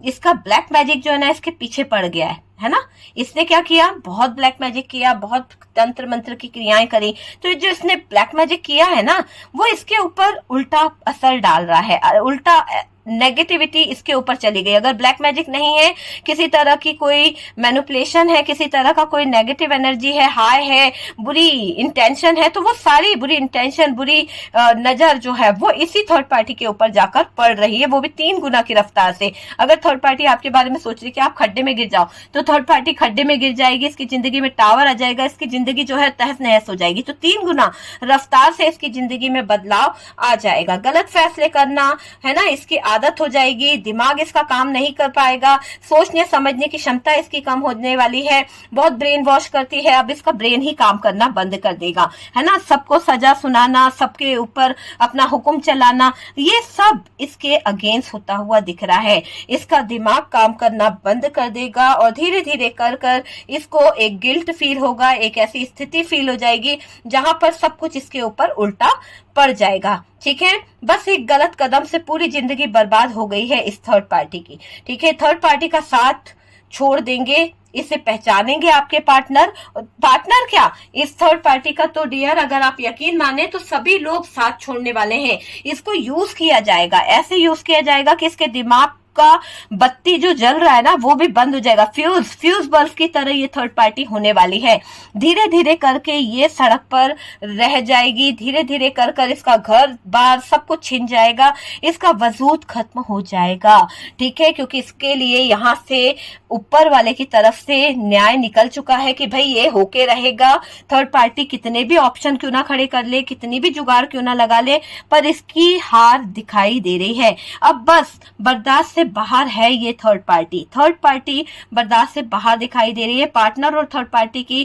इसका ब्लैक मैजिक जो है ना, इसके पीछे पड़ गया है ना। इसने क्या किया, बहुत ब्लैक मैजिक किया, बहुत तंत्र मंत्र की क्रियाएं करी। तो जो इसने ब्लैक मैजिक किया है ना, वो इसके ऊपर उल्टा असर डाल रहा है, उल्टा नेगेटिविटी इसके ऊपर चली गई। अगर ब्लैक मैजिक नहीं है, किसी तरह की कोई मैनिपुलेशन है, किसी तरह का कोई नेगेटिव एनर्जी है, हाई है, बुरी इंटेंशन है, तो वो सारी बुरी इंटेंशन, बुरी नजर जो है वो इसी थर्ड पार्टी के ऊपर जाकर पड़ रही है, वो भी 3 गुना की रफ्तार से। अगर थर्ड पार्टी आपके बारे में सोच रही है कि आप खड्डे में गिर जाओ, तो थर्ड पार्टी खड्डे में गिर जाएगी, इसकी जिंदगी में टावर आ जाएगा, इसकी जिंदगी जो है तहस नहस हो जाएगी। तो 3 गुना रफ्तार से इसकी जिंदगी में बदलाव आ जाएगा। गलत फैसले करना है ना, इसकी आदत हो जाएगी, दिमाग इसका काम नहीं कर पाएगा, सोचने समझने की क्षमता इसकी कम होने वाली है, बहुत ब्रेन वॉश करती है, अब इसका ब्रेन ही काम करना बंद कर देगा, है ना। सबको सजा सुनाना, सबके ऊपर अपना हुक्म चलाना, ये सब इसके अगेंस्ट होता हुआ दिख रहा है। इसका दिमाग काम करना बंद कर देगा और धीरे धीरे कर कर इसको एक गिल्ट फील होगा, एक ऐसी स्थिति फील हो जाएगी जहां पर सब कुछ इसके ऊपर उल्टा पड़ जाएगा। ठीक है, बस एक गलत कदम से पूरी जिंदगी बर्बाद हो गई है इस थर्ड पार्टी की। ठीक है, थर्ड पार्टी का साथ छोड़ देंगे, इसे पहचानेंगे आपके पार्टनर। पार्टनर क्या, इस थर्ड पार्टी का तो डियर अगर आप यकीन माने तो सभी लोग साथ छोड़ने वाले हैं। इसको यूज किया जाएगा, ऐसे यूज किया जाएगा कि इसके दिमाग का बत्ती जो जल रहा है ना वो भी बंद हो जाएगा। फ्यूज बल्ब की तरह ये थर्ड पार्टी होने वाली है। धीरे धीरे करके ये सड़क पर रह जाएगी, धीरे धीरे कर कर इसका घर बार सब कुछ छिन जाएगा, इसका वजूद खत्म हो जाएगा। ठीक है, क्योंकि इसके लिए यहाँ से ऊपर वाले की तरफ से न्याय निकल चुका है कि भाई ये होके रहेगा। थर्ड पार्टी कितने भी ऑप्शन क्यों ना खड़े कर ले, कितनी भी जुगाड़ क्यों ना लगा ले, पर इसकी हार दिखाई दे रही है। अब बस बर्दाश्त बाहर है ये थर्ड पार्टी बर्दाश्त से बाहर दिखाई दे रही है। पार्टनर और थर्ड पार्टी की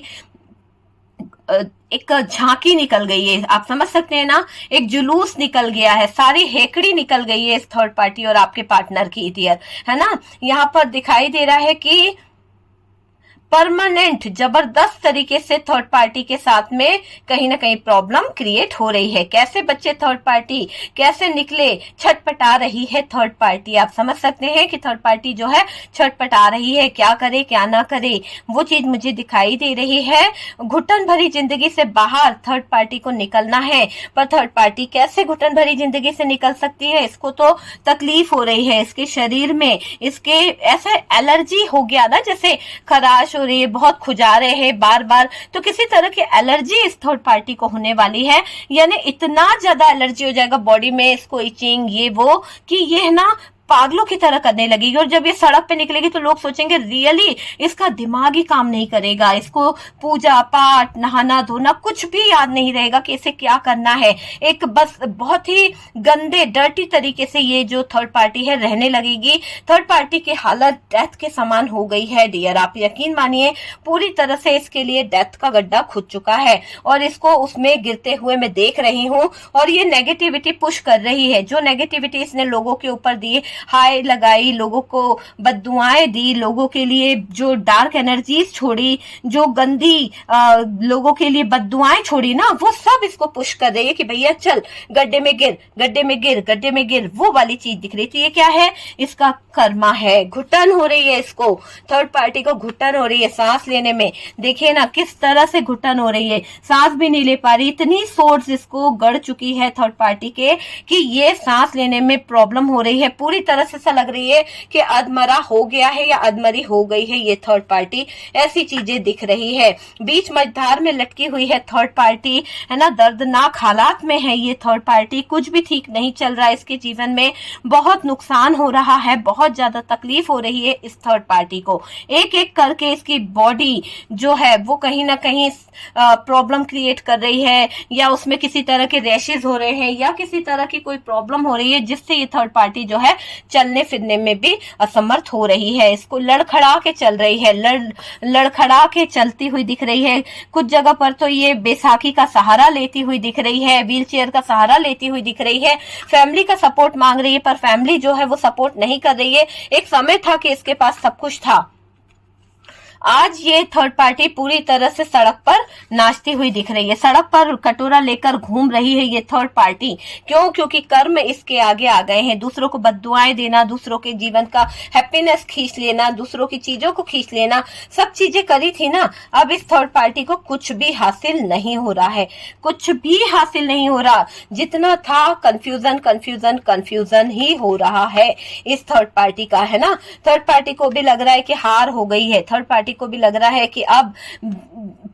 एक झांकी निकल गई है, आप समझ सकते हैं ना, एक जुलूस निकल गया है, सारी हेकड़ी निकल गई है इस थर्ड पार्टी और आपके पार्टनर की डियर, है ना। यहाँ पर दिखाई दे रहा है कि परमानेंट जबरदस्त तरीके से थर्ड पार्टी के साथ में कहीं ना कहीं प्रॉब्लम क्रिएट हो रही है। कैसे बच्चे थर्ड पार्टी कैसे निकले, छटपटा रही है थर्ड पार्टी। आप समझ सकते हैं कि थर्ड पार्टी जो है छटपटा रही है, क्या करे क्या ना करे, वो चीज मुझे दिखाई दे रही है। घुटन भरी जिंदगी से बाहर थर्ड पार्टी को निकलना है, पर थर्ड पार्टी कैसे घुटन भरी जिंदगी से निकल सकती है, इसको तो तकलीफ हो रही है, इसके शरीर में इसके ऐसे एलर्जी हो गया ना, जैसे खराश हो रही है, बहुत खुजा रहे हैं बार बार, तो किसी तरह की एलर्जी इस थर्ड पार्टी को होने वाली है। यानी इतना ज्यादा एलर्जी हो जाएगा बॉडी में, इसको इचिंग ये वो, कि ये ना पागलों की तरह करने लगेगी। और जब ये सड़क पे निकलेगी तो लोग सोचेंगे रियली इसका दिमाग ही काम नहीं करेगा, इसको पूजा पाठ नहाना धोना कुछ भी याद नहीं रहेगा कि इसे क्या करना है। एक बस बहुत ही गंदे डर्टी तरीके से ये जो थर्ड पार्टी है रहने लगेगी। थर्ड पार्टी की हालत डेथ के समान हो गई है डियर, आप यकीन मानिए पूरी तरह से इसके लिए डेथ का गड्ढा खुद चुका है और इसको उसमें गिरते हुए मैं देख रही हूँ। और ये नेगेटिविटी पुश कर रही है, जो नेगेटिविटी इसने लोगों के ऊपर दी, हाय लगाई, लोगों को बद्दुआएं दी, लोगों के लिए जो डार्क एनर्जीज छोड़ी, जो गंदी लोगों के लिए बद्दुआएं छोड़ी ना, वो सब इसको पुश कर रही है कि भैया चल गड्ढे में गिर, गड्ढे में गिर, गड्ढे में गिर, वो वाली चीज दिख रही। तो ये क्या है, इसका कर्मा है। घुटन हो रही है इसको, थर्ड पार्टी को घुटन हो रही है सांस लेने में। देखिए ना किस तरह से घुटन हो रही है, सांस भी नहीं ले पा रही, इतनी सोर्स इसको गड़ चुकी है थर्ड पार्टी के कि ये सांस लेने में प्रॉब्लम हो रही है। पूरी तरह से ऐसा लग रही है कि अधमरा हो गया है या अधमरी हो गई है ये थर्ड पार्टी, ऐसी चीजें दिख रही है। बीच मझधार में लटकी हुई है थर्ड पार्टी, है ना, दर्दनाक हालात में है ये थर्ड पार्टी, कुछ भी ठीक नहीं चल रहा है इसके जीवन में, बहुत नुकसान हो रहा है, बहुत ज्यादा तकलीफ हो रही है इस थर्ड पार्टी को। एक एक करके इसकी बॉडी जो है वो कहीं ना कहीं प्रॉब्लम क्रिएट कर रही है, या उसमें किसी तरह के रैशेज हो रहे हैं, या किसी तरह की कोई प्रॉब्लम हो रही है जिससे ये थर्ड पार्टी जो है चलने फिरने में भी असमर्थ हो रही है। इसको लड़खड़ा के चल रही है, लड़खड़ा के चलती हुई दिख रही है। कुछ जगह पर तो ये बैसाखी का सहारा लेती हुई दिख रही है, व्हील चेयर का सहारा लेती हुई दिख रही है, फैमिली का सपोर्ट मांग रही है, पर फैमिली जो है वो सपोर्ट नहीं कर रही है। एक समय था कि इसके पास सब कुछ था, आज ये थर्ड पार्टी पूरी तरह से सड़क पर नाचती हुई दिख रही है, सड़क पर कटोरा लेकर घूम रही है ये थर्ड पार्टी। क्यों? क्योंकि कर्म इसके आगे आ गए हैं। दूसरों को बद्दुआएं देना, दूसरों के जीवन का हैप्पीनेस खींच लेना, दूसरों की चीजों को खींच लेना, सब चीजें करी थी ना। अब इस थर्ड पार्टी को कुछ भी हासिल नहीं हो रहा है, कुछ भी हासिल नहीं हो रहा। जितना था कंफ्यूजन कंफ्यूजन कंफ्यूजन ही हो रहा है इस थर्ड पार्टी का, है ना। थर्ड पार्टी को भी लग रहा है कि हार हो गई है, थर्ड पार्टी को भी लग रहा है कि अब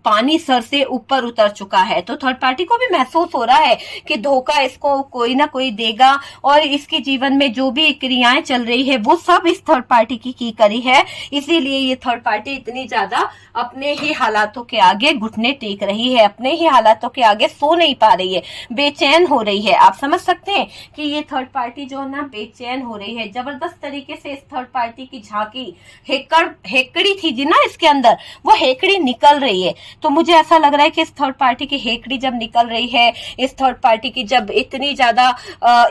पानी सर से ऊपर उतर चुका है। तो थर्ड पार्टी को भी महसूस हो रहा है कि धोखा इसको कोई ना कोई देगा और इसके जीवन में जो भी क्रियाएं चल रही है वो सब इस थर्ड पार्टी की करी है। इसीलिए ये थर्ड पार्टी इतनी ज्यादा अपने ही हालातों के आगे घुटने टेक रही है, अपने ही हालातों के आगे सो नहीं पा रही है, बेचैन हो रही है। आप समझ सकते हैं कि ये थर्ड पार्टी जो है ना बेचैन हो रही है। जबरदस्त तरीके से इस थर्ड पार्टी की झांकी हेकड़ी थी जी ना इसके अंदर, वो हेकड़ी निकल रही है। तो मुझे ऐसा लग रहा है कि इस थर्ड पार्टी की हेकड़ी जब निकल रही है, इस थर्ड पार्टी की जब इतनी ज्यादा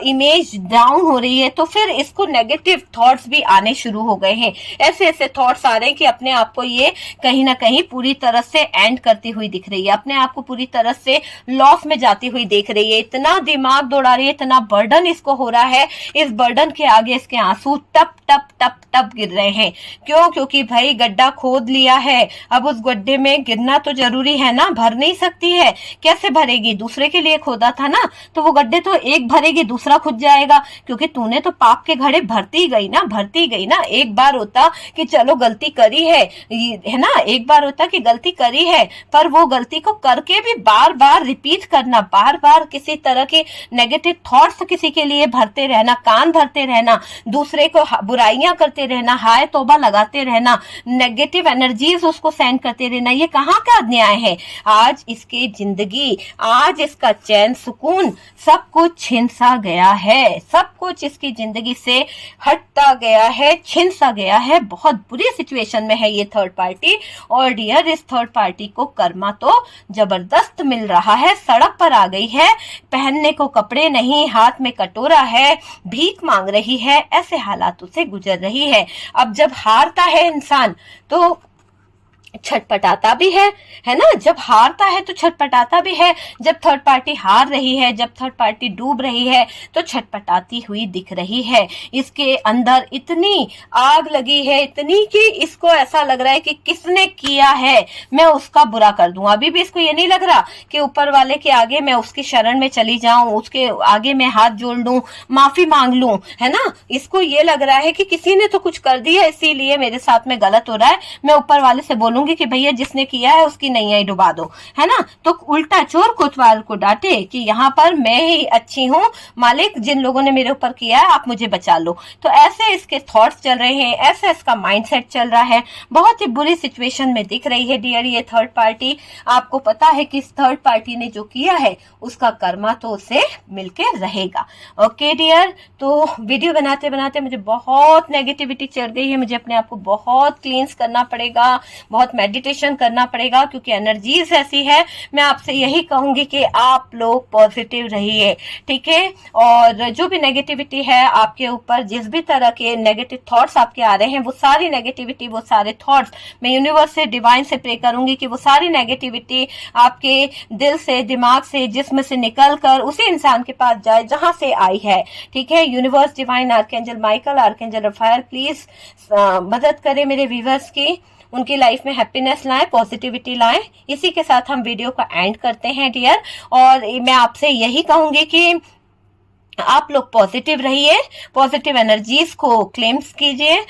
इमेज डाउन हो रही है, तो फिर इसको नेगेटिव थॉट्स भी आने शुरू हो गए हैं। ऐसे ऐसे थॉट्स आ रहे हैं कि अपने आप को ये कहीं ना कहीं पूरी तरह से एंड करती हुई दिख रही है, अपने आप को पूरी तरह से लॉस में जाती हुई देख रही है। इतना दिमाग दौड़ा रही है, इतना बर्डन इसको हो रहा है, इस बर्डन के आगे इसके आंसू टप टप टप टप गिर रहे हैं। क्यों? क्योंकि भाई गड्ढा खोद लिया है, अब उस गड्ढे में गिरना तो जरूरी है ना, भर नहीं सकती है। कैसे भरेगी? दूसरे के लिए खोदा था ना, तो वो गड्ढे तो एक भरेगी दूसरा खुद जाएगा, क्योंकि तूने तो पाप के घड़े भरती गई ना। एक बार होता कि चलो गलती करी है ना, एक बार होता कि गलती करी है, पर वो गलती को करके भी बार बार रिपीट करना, बार बार किसी तरह के नेगेटिव थॉट्स किसी के लिए भरते रहना, कान भरते रहना, दूसरे को बुराइयां करते रहना, हाय तौबा लगाते रहना, नेगेटिव एनर्जीज उसको सेंड करते रहना, ये कहाँ का न्याय है? आज इसकी जिंदगी, आज इसका चैन सुकून सब कुछ छिन सा गया है, सब कुछ इसकी जिंदगी से हटता गया है, छिन सा गया है। बहुत बुरी सिचुएशन में है ये थर्ड पार्टी। और डियर, इस थर्ड पार्टी को कर्मा तो जबरदस्त मिल रहा है, सड़क पर आ गई है, पहनने को कपड़े नहीं, हाथ में कटोरा है, भीख मांग रही है, ऐसे हालातों से गुजर रही है। अब जब हारता है इंसान तो छटपटाता भी है ना। जब हारता है तो छटपटाता भी है। जब थर्ड पार्टी हार रही है, जब थर्ड पार्टी डूब रही है, तो छटपटाती हुई दिख रही है। इसके अंदर इतनी आग लगी है, इतनी कि इसको ऐसा लग रहा है कि किसने किया है मैं उसका बुरा कर दूं। अभी भी इसको ये नहीं लग रहा कि ऊपर वाले के आगे मैं उसकी शरण में चली जाऊं, उसके आगे मैं हाथ जोड़ लूं, माफी मांग लूं, है ना। इसको ये लग रहा है कि किसी ने तो कुछ कर दिया, इसीलिए मेरे साथ में गलत हो रहा है, मैं ऊपर वाले से बोलूंगी कि भैया जिसने किया है उसकी नैया ही डुबा दो, है ना। तो उल्टा चोर कोतवाल को डांटे कि यहाँ पर मैं ही अच्छी हूँ मालिक, जिन लोगों ने मेरे ऊपर किया है आप मुझे बचा लो। तो ऐसे इसके थॉट्स चल रहे हैं, ऐसे इसका माइंडसेट चल रहा है। बहुत ही बुरी सिचुएशन में दिख रही है डियर ये थर्ड पार्टी। आपको पता है कि इस थर्ड पार्टी ने जो किया है उसका कर्मा तो उसे मिलके रहेगा। ओके डियर, तो वीडियो बनाते बनाते मुझे बहुत नेगेटिविटी चढ़ गई है, मुझे अपने आप को बहुत क्लींस करना पड़ेगा, बहुत मेडिटेशन करना पड़ेगा, क्योंकि एनर्जीज ऐसी है। मैं आपसे यही कहूंगी कि आप लोग पॉजिटिव रहिए, ठीक है। और जो भी नेगेटिविटी है आपके ऊपर, जिस भी तरह के नेगेटिव थॉट्स आपके आ रहे हैं, वो सारी नेगेटिविटी, वो सारे थॉट्स मैं यूनिवर्स से, डिवाइन से प्रे करूंगी कि वो सारी नेगेटिविटी आपके दिल से, दिमाग से, जिस्म से निकल कर उसी इंसान के पास जाए जहां से आई है, ठीक है। Universe, divine, archangel Michael, archangel Raphael please मदद करें मेरे व्यूवर्स की, उनकी लाइफ में हैप्पीनेस लाएं, पॉजिटिविटी लाएं। इसी के साथ हम वीडियो का एंड करते हैं डियर। और मैं आपसे यही कहूंगी कि आप लोग पॉजिटिव रहिए, पॉजिटिव एनर्जीज को क्लेम्स कीजिए,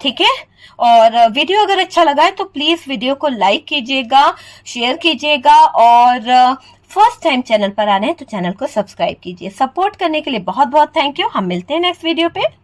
ठीक है। और वीडियो अगर अच्छा लगा है तो प्लीज वीडियो को लाइक कीजिएगा, शेयर कीजिएगा, और फर्स्ट टाइम चैनल पर आ रहे हैं तो चैनल को सब्सक्राइब कीजिए। सपोर्ट करने के लिए बहुत बहुत थैंक यू। हम मिलते हैं नेक्स्ट वीडियो पे।